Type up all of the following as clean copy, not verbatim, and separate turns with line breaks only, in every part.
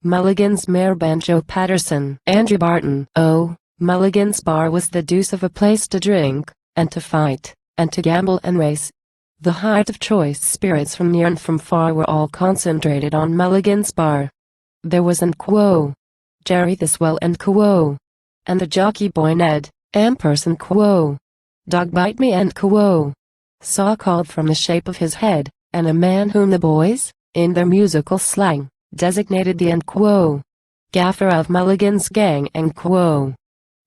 Mulligan's Mare Banjo Paterson Andrew Barton. Oh, Mulligan's bar was the deuce of a place to drink, and to fight, and to gamble and race. The height of choice spirits from near and from far were all concentrated on Mulligan's bar. There was Quo, Jerry the Swell and Quo, and the jockey boy Ned, Quo, Dog Bite Me and Quo, Saw called from the shape of his head, and a man whom the boys, in their musical slang, designated the Quo, gaffer of Mulligan's gang and Quo.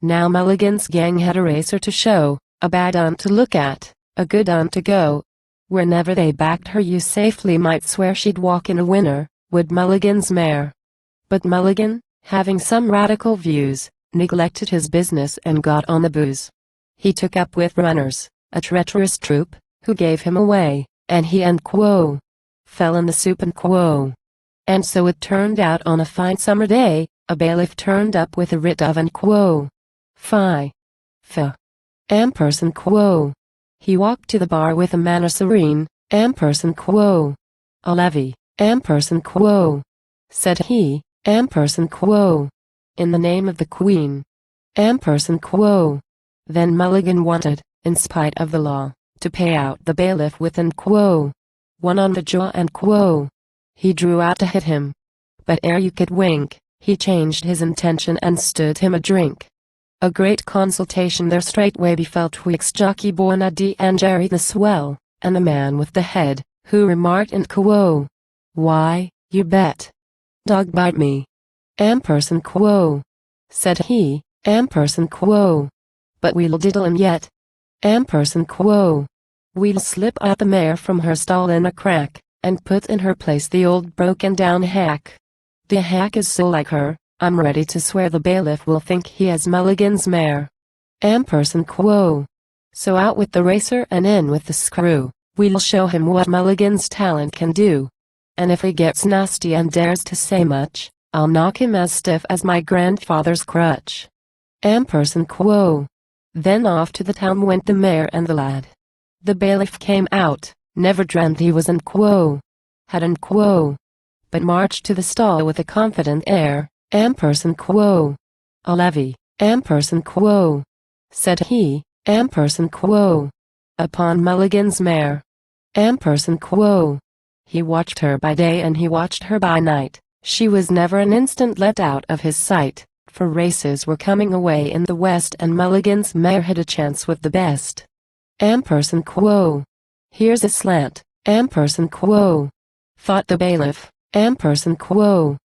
Now Mulligan's gang had a racer to show, a bad un to look at, a good un to go. Whenever they backed her you safely might swear she'd walk in a winner, would Mulligan's mare. But Mulligan, having some radical views, neglected his business and got on the booze. He took up with runners, a treacherous troop, who gave him away, and he and Quo fell in the soup and Quo. And so it turned out on a fine summer day, a bailiff turned up with a writ of Quo. Fi. Fa. Quo. He walked to the bar with a manner serene, Quo. A levy, Quo. Said he, Quo. In the name of the Queen, Quo. Then Mulligan wanted, in spite of the law, to pay out the bailiff with Quo. One on the jaw and Quo. He drew out to hit him. But ere you could wink, he changed his intention and stood him a drink. A great consultation there straightway befell twixt jockey boy Ned and Jerry the Swell, and the man with the head, who remarked Quo. Why, you bet. Dog bite me. Quo. Said he, Quo. But we'll diddle him yet. Quo. We'll slip out the mare from her stall in a crack, and put in her place the old broken down hack. The hack is so like her, I'm ready to swear the bailiff will think he has Mulligan's mare. Quo. So out with the racer and in with the screw, we'll show him what Mulligan's talent can do. And if he gets nasty and dares to say much, I'll knock him as stiff as my grandfather's crutch. Quo. Then off to the town went the mare and the lad. The bailiff came out, never dreamt he was Quo. Had Quo. But marched to the stall with a confident air, Quo. A levy, Quo. Said he, Quo. Upon Mulligan's mare, Quo. He watched her by day and he watched her by night. She was never an instant let out of his sight, for races were coming away in the west and Mulligan's mare had a chance with the best. Quo. Here's a slant, Quo. Thought the bailiff, Quo.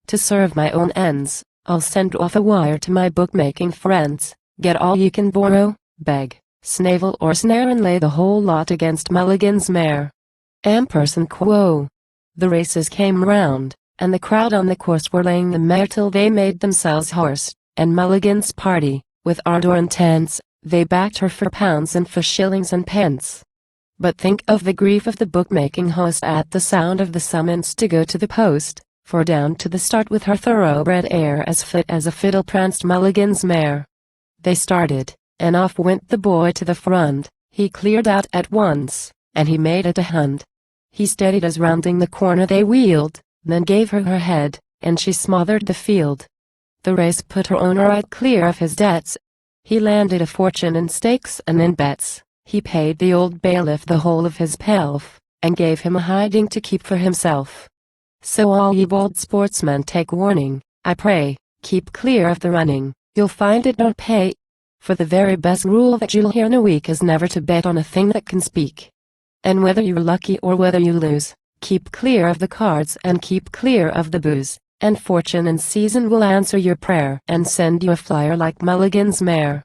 To serve my own ends, I'll send off a wire to my bookmaking friends, get all you can borrow, beg, snavel or snare and lay the whole lot against Mulligan's mare. Quo. The races came round, and the crowd on the course were laying the mare till they made themselves hoarse, and Mulligan's party, with ardor intense, they backed her for pounds and for shillings and pence. But think of the grief of the bookmaking host at the sound of the summons to go to the post, for down to the start with her thoroughbred air as fit as a fiddle pranced Mulligan's mare. They started, and off went the boy to the front. He cleared out at once, and he made it a hunt. He steadied as rounding the corner they wheeled, then gave her her head, and she smothered the field. The race put her owner right clear of his debts. He landed a fortune in stakes and in bets. He paid the old bailiff the whole of his pelf, and gave him a hiding to keep for himself. So all ye bold sportsmen take warning, I pray, keep clear of the running, you'll find it don't pay. For the very best rule that you'll hear in a week is never to bet on a thing that can speak. And whether you're lucky or whether you lose, keep clear of the cards and keep clear of the booze, and fortune and season will answer your prayer and send you a flyer like Mulligan's mare.